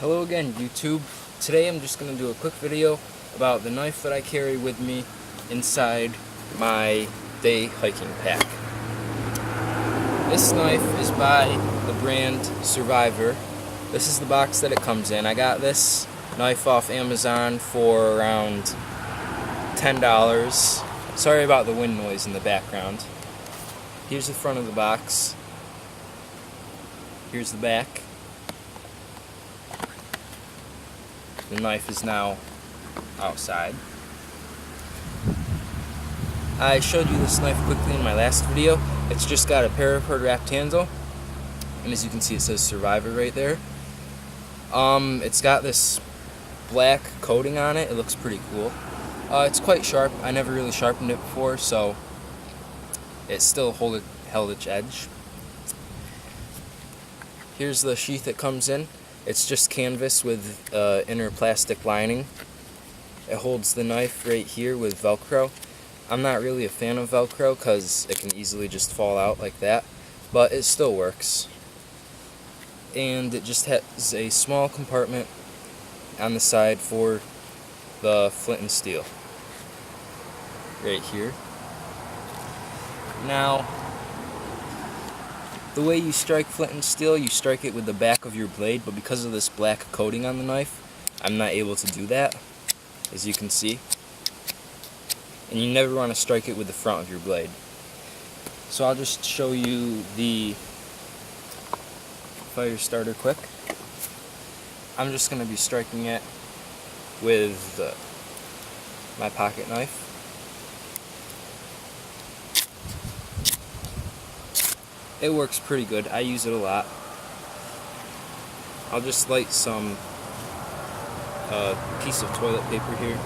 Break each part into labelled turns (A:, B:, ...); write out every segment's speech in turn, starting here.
A: Hello again, YouTube. Today I'm just going to do a quick video about the knife that I carry with me inside my day hiking pack. This knife is by the brand Reveiw. This is the box that it comes in. I got this knife off Amazon for around $10. Sorry about the wind noise in the background. Here's the front of the box. Here's the back. The knife is now outside. I showed you this knife quickly in my last video. It's just got a paracord wrapped handle, and as you can see it says Reveiw right there. It's got this black coating on it. It looks pretty cool. It's quite sharp. I never really sharpened it before, so it still held its edge. Here's the sheath it comes in. It's just canvas with inner plastic lining. It holds the knife right here with Velcro. I'm not really a fan of Velcro because it can easily just fall out like that, but it still works. And it just has a small compartment on the side for the flint and steel. Right here. Now, the way you strike flint and steel, you strike it with the back of your blade, but because of this black coating on the knife, I'm not able to do that, as you can see. And you never want to strike it with the front of your blade. So I'll just show you the fire starter quick. I'm just going to be striking it with my pocket knife. It works pretty good. I use it a lot. I'll just light some piece of toilet paper here.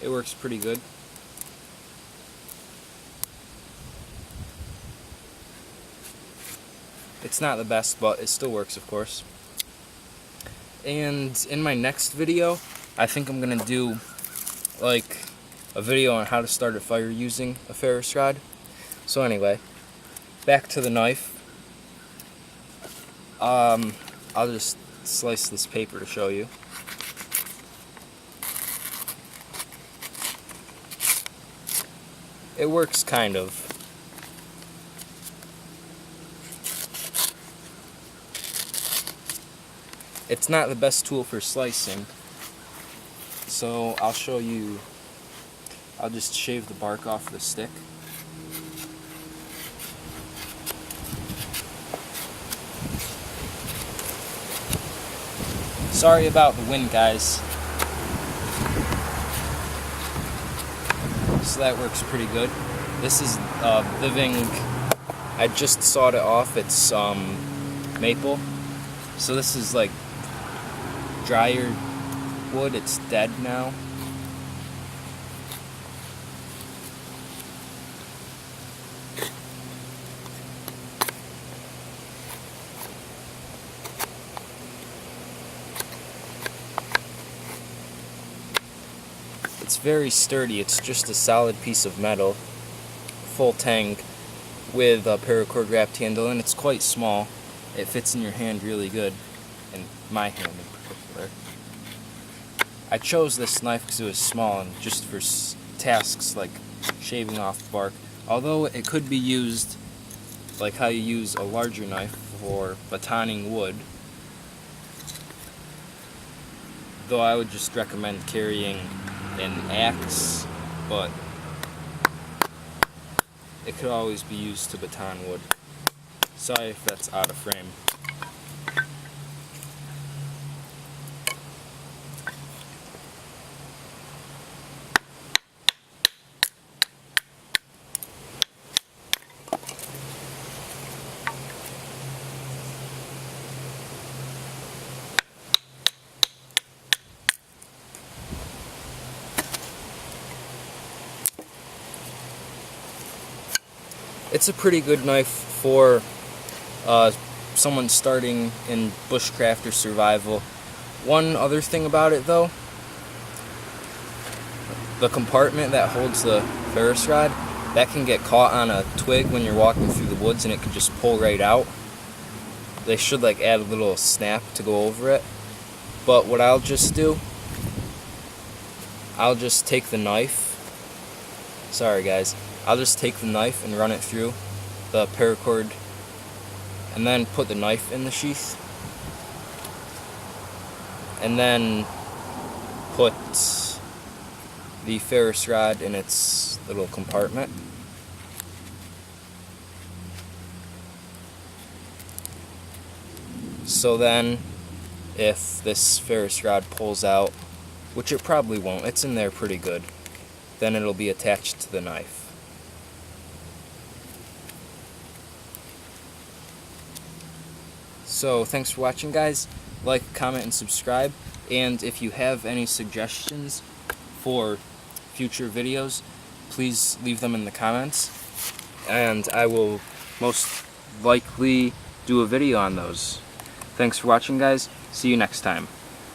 A: It works pretty good. It's not the best, but it still works, of course. And in my next video, I think I'm going to do like a video on how to start a fire using a ferrous rod. So anyway, back to the knife. I'll just slice this paper to show you. It works kind of. It's not the best tool for slicing, so I'll show you. I'll just shave the bark off the stick. Sorry about the wind, guys. So that works pretty good. This is living. I just sawed it off. It's maple. So this is like drier wood. It's dead now. It's very sturdy. It's just a solid piece of metal, full tang with a paracord wrapped handle, and it's quite small. It fits in your hand really good, in my hand in particular. I chose this knife because it was small and just for tasks like shaving off bark, although it could be used like how you use a larger knife for batoning wood, though I would just recommend carrying an axe, but it could always be used to baton wood. Sorry if that's out of frame. It's a pretty good knife for someone starting in bushcraft or survival. One other thing about it though, the compartment that holds the Ferris rod, that can get caught on a twig when you're walking through the woods and it can just pull right out. They should like add a little snap to go over it. But what I'll just do, I'll just take the knife. Sorry guys. I'll just take the knife and run it through the paracord and then put the knife in the sheath. And then put the Ferris rod in its little compartment. So then, if this Ferris rod pulls out, which it probably won't, it's in there pretty good, then it'll be attached to the knife. So thanks for watching guys. Like, comment, and subscribe. And if you have any suggestions for future videos, please leave them in the comments. And I will most likely do a video on those. Thanks for watching guys. See you next time.